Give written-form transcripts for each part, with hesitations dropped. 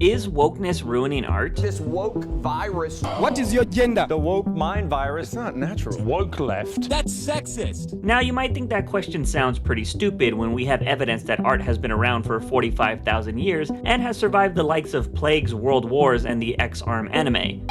Is wokeness ruining art? This woke virus. What is your gender? The woke mind virus. It's not natural. Woke left. That's sexist. Now, you might think that question sounds pretty stupid when we have evidence that art has been around for 45,000 years and has survived the likes of plagues, world wars, and the X-Arm anime.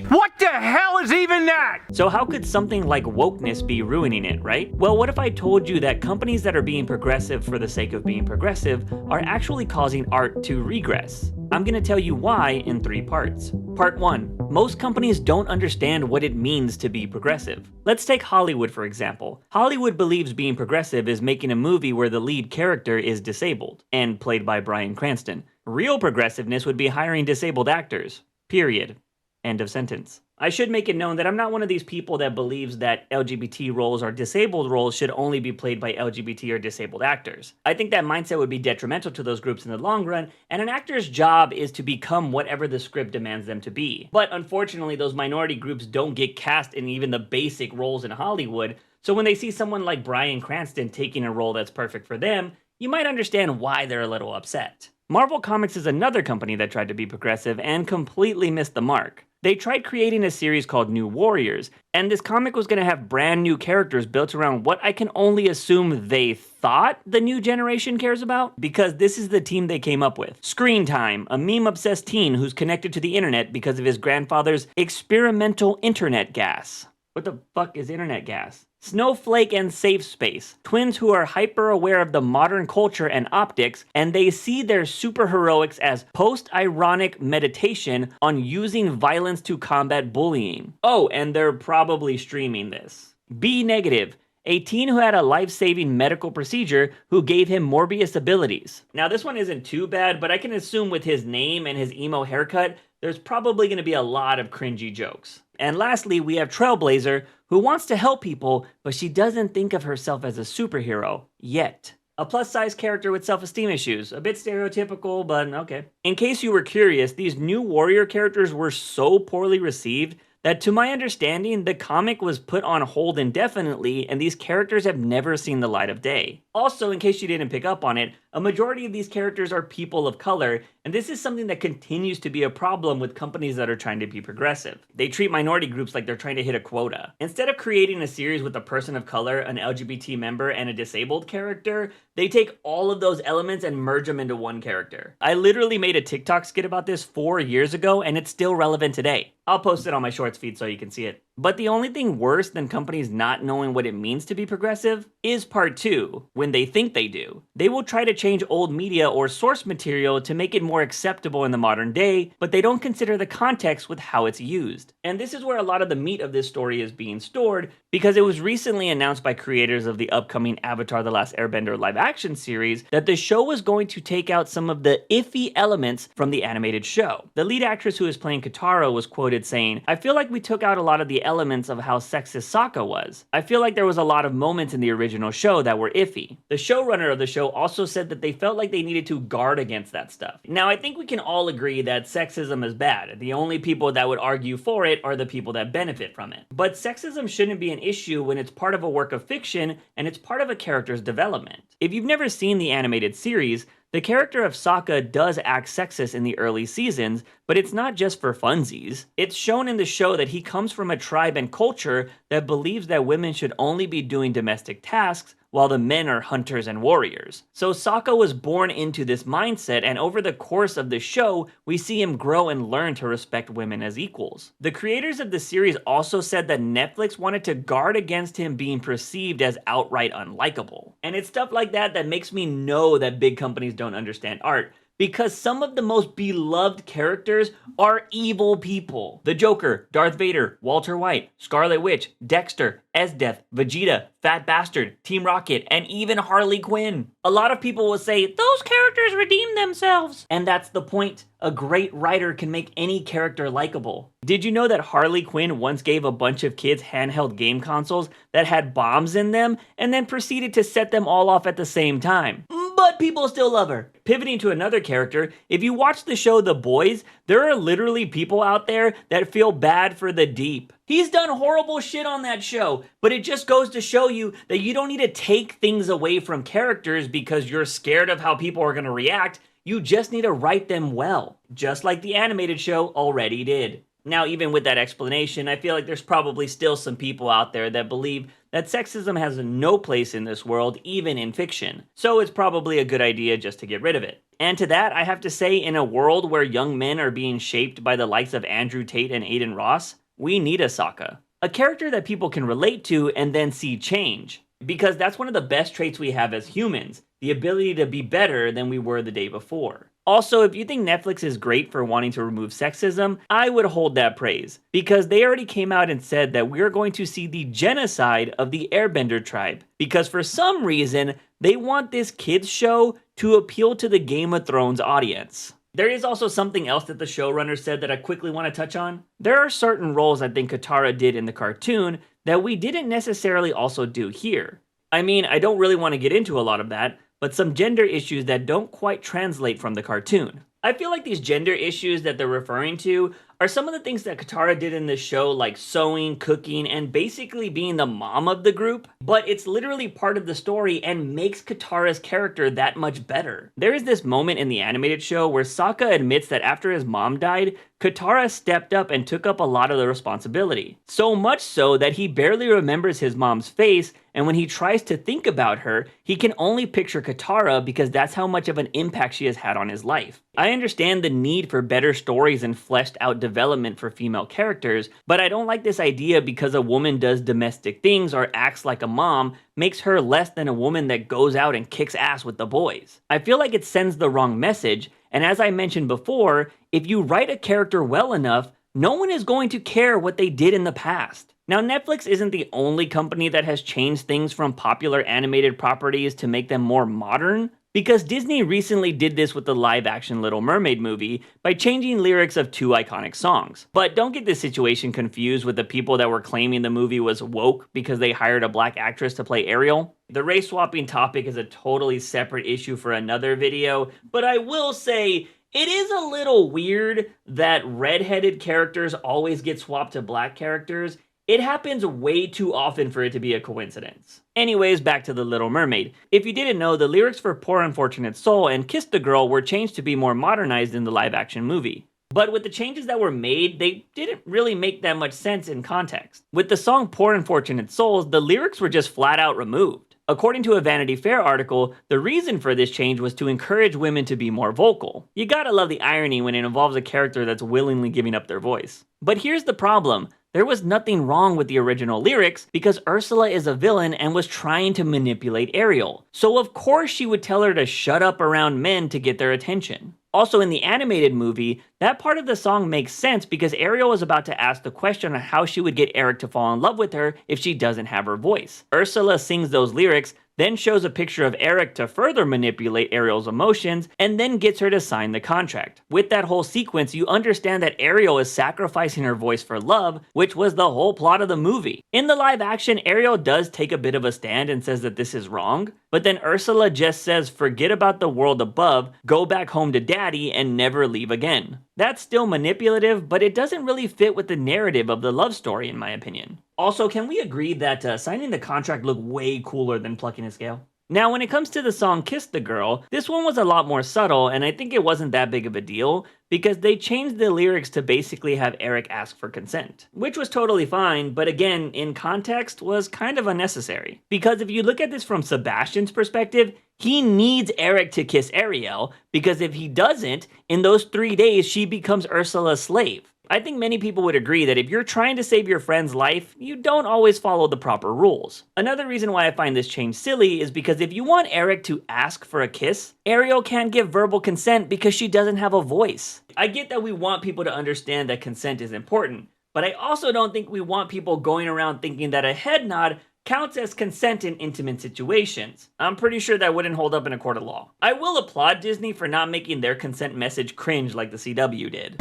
What the hell is even that? So how could something like wokeness be ruining it, right? Well, what if I told you that companies that are being progressive for the sake of being progressive are actually causing art to regress? I'm gonna tell you why in 3 parts. Part 1. Most companies don't understand what it means to be progressive. Let's take Hollywood for example. Hollywood believes being progressive is making a movie where the lead character is disabled, and played by Bryan Cranston. Real progressiveness would be hiring disabled actors. Period. End of sentence. I should make it known that I'm not one of these people that believes that LGBT roles or disabled roles should only be played by LGBT or disabled actors. I think that mindset would be detrimental to those groups in the long run, and an actor's job is to become whatever the script demands them to be. But unfortunately, those minority groups don't get cast in even the basic roles in Hollywood, so when they see someone like Bryan Cranston taking a role that's perfect for them, you might understand why they're a little upset. Marvel Comics is another company that tried to be progressive and completely missed the mark. They tried creating a series called New Warriors, and this comic was going to have brand new characters built around what I can only assume they thought the new generation cares about, because this is the team they came up with. Screen Time, a meme-obsessed teen who's connected to the internet because of his grandfather's experimental internet gas. What the fuck is internet gas? Snowflake and Safe Space, twins who are hyper-aware of the modern culture and optics, and they see their superheroics as post-ironic meditation on using violence to combat bullying. Oh, and they're probably streaming this. B Negative, a teen who had a life-saving medical procedure who gave him Morbius abilities. Now this one isn't too bad, but I can assume with his name and his emo haircut, there's probably going to be a lot of cringy jokes. And lastly, we have Trailblazer, who wants to help people, but she doesn't think of herself as a superhero, yet. A plus-size character with self-esteem issues. A bit stereotypical, but okay. In case you were curious, these new warrior characters were so poorly received that to my understanding, the comic was put on hold indefinitely, and these characters have never seen the light of day. Also, in case you didn't pick up on it, a majority of these characters are people of color, and this is something that continues to be a problem with companies that are trying to be progressive. They treat minority groups like they're trying to hit a quota. Instead of creating a series with a person of color, an LGBT member, and a disabled character, they take all of those elements and merge them into one character. I literally made a TikTok skit about this 4 years ago, and it's still relevant today. I'll post it on my shorts feed so you can see it. But the only thing worse than companies not knowing what it means to be progressive is part 2, when they think they do. They will try to change old media or source material to make it more acceptable in the modern day, but they don't consider the context with how it's used. And this is where a lot of the meat of this story is being stored, because it was recently announced by creators of the upcoming Avatar: The Last Airbender live-action series that the show was going to take out some of the iffy elements from the animated show. The lead actress who is playing Katara was quoted saying, "I feel like we took out a lot of the elements of how sexist Sokka was. I feel like there was a lot of moments in the original show that were iffy." The showrunner of the show also said that they felt like they needed to guard against that stuff. Now, I think we can all agree that sexism is bad. The only people that would argue for it are the people that benefit from it. But sexism shouldn't be an issue when it's part of a work of fiction and it's part of a character's development. If you've never seen the animated series, the character of Sokka does act sexist in the early seasons, but it's not just for funsies. It's shown in the show that he comes from a tribe and culture that believes that women should only be doing domestic tasks while the men are hunters and warriors. So Sokka was born into this mindset, and over the course of the show, we see him grow and learn to respect women as equals. The creators of the series also said that Netflix wanted to guard against him being perceived as outright unlikable. And it's stuff like that that makes me know that big companies don't understand art, because some of the most beloved characters are evil people. The Joker, Darth Vader, Walter White, Scarlet Witch, Dexter, Esdeath, Vegeta, Fat Bastard, Team Rocket, and even Harley Quinn. A lot of people will say, those characters redeem themselves. And that's the point. A great writer can make any character likable. Did you know that Harley Quinn once gave a bunch of kids handheld game consoles that had bombs in them and then proceeded to set them all off at the same time? But people still love her. Pivoting to another character, if you watch the show The Boys, there are literally people out there that feel bad for the Deep. He's done horrible shit on that show, but it just goes to show you that you don't need to take things away from characters because you're scared of how people are going to react. You just need to write them well, just like the animated show already did. Now, even with that explanation, I feel like there's probably still some people out there that believe that sexism has no place in this world, even in fiction. So it's probably a good idea just to get rid of it. And to that, I have to say, in a world where young men are being shaped by the likes of Andrew Tate and Aiden Ross, we need a Sokka. A character that people can relate to and then see change. Because that's one of the best traits we have as humans, the ability to be better than we were the day before. Also, if you think Netflix is great for wanting to remove sexism, I would hold that praise, because they already came out and said that we're going to see the genocide of the Airbender tribe, because for some reason, they want this kids show to appeal to the Game of Thrones audience. There is also something else that the showrunner said that I quickly want to touch on. There are certain roles I think Katara did in the cartoon that we didn't necessarily also do here. I mean, I don't really want to get into a lot of that, but some gender issues that don't quite translate from the cartoon. I feel like these gender issues that they're referring to are some of the things that Katara did in this show, like sewing, cooking, and basically being the mom of the group, but it's literally part of the story and makes Katara's character that much better. There is this moment in the animated show where Sokka admits that after his mom died, Katara stepped up and took up a lot of the responsibility. So much so that he barely remembers his mom's face, and when he tries to think about her, he can only picture Katara because that's how much of an impact she has had on his life. I understand the need for better stories and fleshed out development for female characters, but I don't like this idea because a woman does domestic things or acts like a mom makes her less than a woman that goes out and kicks ass with the boys. I feel like it sends the wrong message, and as I mentioned before, if you write a character well enough, no one is going to care what they did in the past. Now, Netflix isn't the only company that has changed things from popular animated properties to make them more modern, because Disney recently did this with the live-action Little Mermaid movie by changing lyrics of 2 iconic songs. But don't get this situation confused with the people that were claiming the movie was woke because they hired a black actress to play Ariel. The race swapping topic is a totally separate issue for another video, but I will say it is a little weird that red-headed characters always get swapped to black characters. It happens way too often for it to be a coincidence. Anyways, back to The Little Mermaid. If you didn't know, the lyrics for Poor Unfortunate Soul and Kiss the Girl were changed to be more modernized in the live-action movie. But with the changes that were made, they didn't really make that much sense in context. With the song Poor Unfortunate Souls, the lyrics were just flat out removed. According to a Vanity Fair article, the reason for this change was to encourage women to be more vocal. You gotta love the irony when it involves a character that's willingly giving up their voice. But here's the problem. There was nothing wrong with the original lyrics because Ursula is a villain and was trying to manipulate Ariel. So of course she would tell her to shut up around men to get their attention. Also, in the animated movie, that part of the song makes sense because Ariel was about to ask the question on how she would get Eric to fall in love with her if she doesn't have her voice. Ursula sings those lyrics, then shows a picture of Eric to further manipulate Ariel's emotions, and then gets her to sign the contract. With that whole sequence, you understand that Ariel is sacrificing her voice for love, which was the whole plot of the movie. In the live action, Ariel does take a bit of a stand and says that this is wrong, but then Ursula just says forget about the world above, go back home to daddy, and never leave again. That's still manipulative, but it doesn't really fit with the narrative of the love story in my opinion. Also, can we agree that signing the contract looked way cooler than plucking a scale? Now, when it comes to the song Kiss the Girl, this one was a lot more subtle, and I think it wasn't that big of a deal, because they changed the lyrics to basically have Eric ask for consent. Which was totally fine, but again, in context, was kind of unnecessary. Because if you look at this from Sebastian's perspective, he needs Eric to kiss Ariel, because if he doesn't, in those 3 days, she becomes Ursula's slave. I think many people would agree that if you're trying to save your friend's life, you don't always follow the proper rules. Another reason why I find this change silly is because if you want Eric to ask for a kiss, Ariel can't give verbal consent because she doesn't have a voice. I get that we want people to understand that consent is important, but I also don't think we want people going around thinking that a head nod counts as consent in intimate situations. I'm pretty sure that wouldn't hold up in a court of law. I will applaud Disney for not making their consent message cringe like the CW did.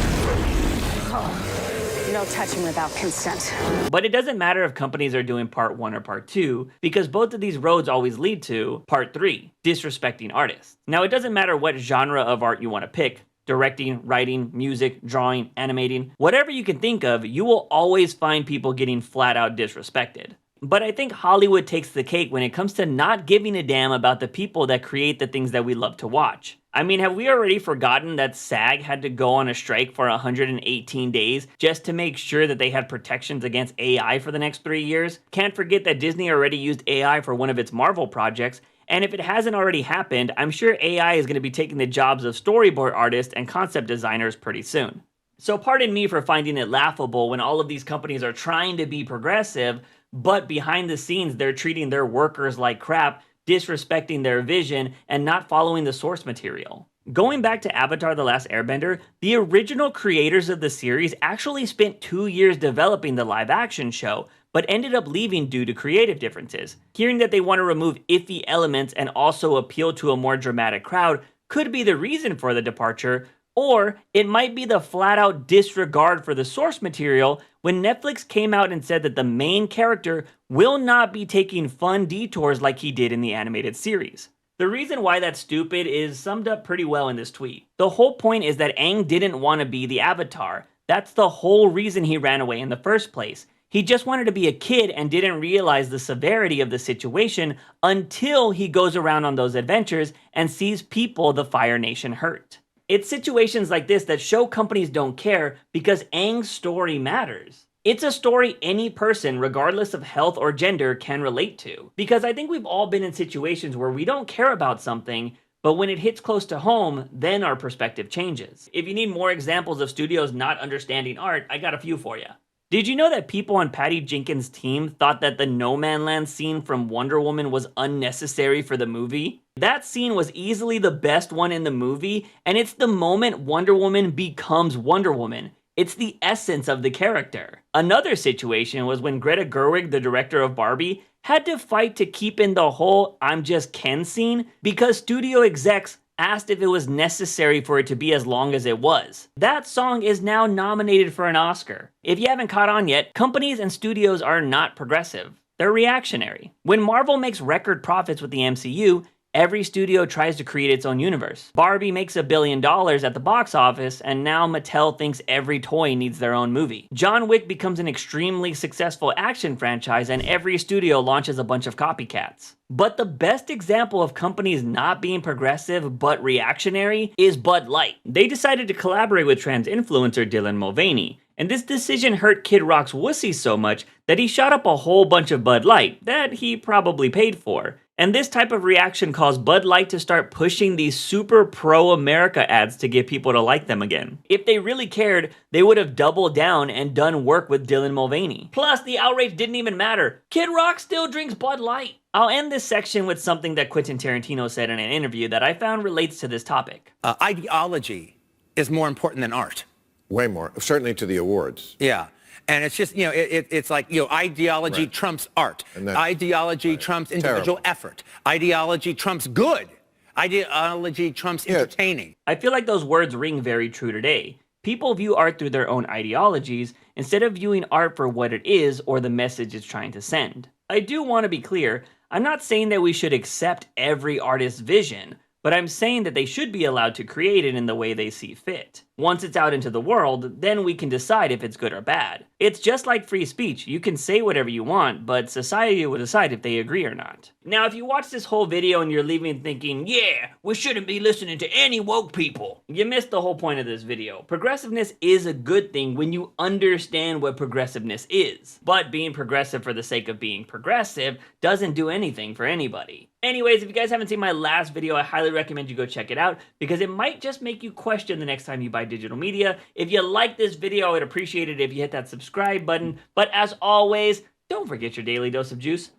Oh, no touching without consent. But it doesn't matter if companies are doing part 1 or part 2, because both of these roads always lead to part 3, disrespecting artists. Now, it doesn't matter what genre of art you want to pick, directing, writing, music, drawing, animating, whatever you can think of, you will always find people getting flat out disrespected. But I think Hollywood takes the cake when it comes to not giving a damn about the people that create the things that we love to watch. I mean, have we already forgotten that SAG had to go on a strike for 118 days just to make sure that they had protections against AI for the next 3 years? Can't forget that Disney already used AI for one of its Marvel projects, and if it hasn't already happened, I'm sure AI is going to be taking the jobs of storyboard artists and concept designers pretty soon. So pardon me for finding it laughable when all of these companies are trying to be progressive, but behind the scenes they're treating their workers like crap, disrespecting their vision, and not following the source material. Going back to Avatar: The Last Airbender, the original creators of the series actually spent 2 years developing the live-action show, but ended up leaving due to creative differences. Hearing that they want to remove iffy elements and also appeal to a more dramatic crowd could be the reason for the departure, or it might be the flat-out disregard for the source material when Netflix came out and said that the main character will not be taking fun detours like he did in the animated series. The reason why that's stupid is summed up pretty well in this tweet. The whole point is that Aang didn't want to be the Avatar. That's the whole reason he ran away in the first place. He just wanted to be a kid and didn't realize the severity of the situation until he goes around on those adventures and sees people the Fire Nation hurt. It's situations like this that show companies don't care because Aang's story matters. It's a story any person, regardless of health or gender, can relate to. Because I think we've all been in situations where we don't care about something, but when it hits close to home, then our perspective changes. If you need more examples of studios not understanding art, I got a few for you. Did you know that people on Patty Jenkins' team thought that the No Man Land scene from Wonder Woman was unnecessary for the movie? That scene was easily the best one in the movie, and it's the moment Wonder Woman becomes Wonder Woman. It's the essence of the character. Another situation was when Greta Gerwig, the director of Barbie, had to fight to keep in the whole "I'm just Ken" scene because studio execs asked if it was necessary for it to be as long as it was. That song is now nominated for an Oscar. If you haven't caught on yet, companies and studios are not progressive. They're reactionary. When Marvel makes record profits with the MCU, every studio tries to create its own universe. Barbie makes $1 billion at the box office, and now Mattel thinks every toy needs their own movie. John Wick becomes an extremely successful action franchise, and every studio launches a bunch of copycats. But the best example of companies not being progressive but reactionary is Bud Light. They decided to collaborate with trans influencer Dylan Mulvaney, and this decision hurt Kid Rock's wussy so much that he shot up a whole bunch of Bud Light that he probably paid for. And this type of reaction caused Bud Light to start pushing these super pro-America ads to get people to like them again. If they really cared, they would have doubled down and done work with Dylan Mulvaney. Plus, the outrage didn't even matter. Kid Rock still drinks Bud Light. I'll end this section with something that Quentin Tarantino said in an interview that I found relates to this topic. Ideology is more important than art. Way more, certainly to the awards. Yeah. And it's just, it's like, ideology Right. trumps art. Ideology trumps individual Terrible. effort. Ideology trumps good. Ideology trumps entertaining. I feel like those words ring very true today. People view art through their own ideologies instead of viewing art for what it is or the message it's trying to send. I do want to be clear, I'm not saying that we should accept every artist's vision, but I'm saying that they should be allowed to create it in the way they see fit. Once it's out into the world, then we can decide if it's good or bad. It's just like free speech. You can say whatever you want, but society will decide if they agree or not. Now, if you watch this whole video and you're leaving thinking, yeah, we shouldn't be listening to any woke people, you missed the whole point of this video. Progressiveness is a good thing when you understand what progressiveness is. But being progressive for the sake of being progressive doesn't do anything for anybody. Anyways, if you guys haven't seen my last video, I highly recommend you go check it out because it might just make you question the next time you buy digital media. If you like this video, I would appreciate it if you hit that subscribe button. But as always, don't forget your daily dose of juice.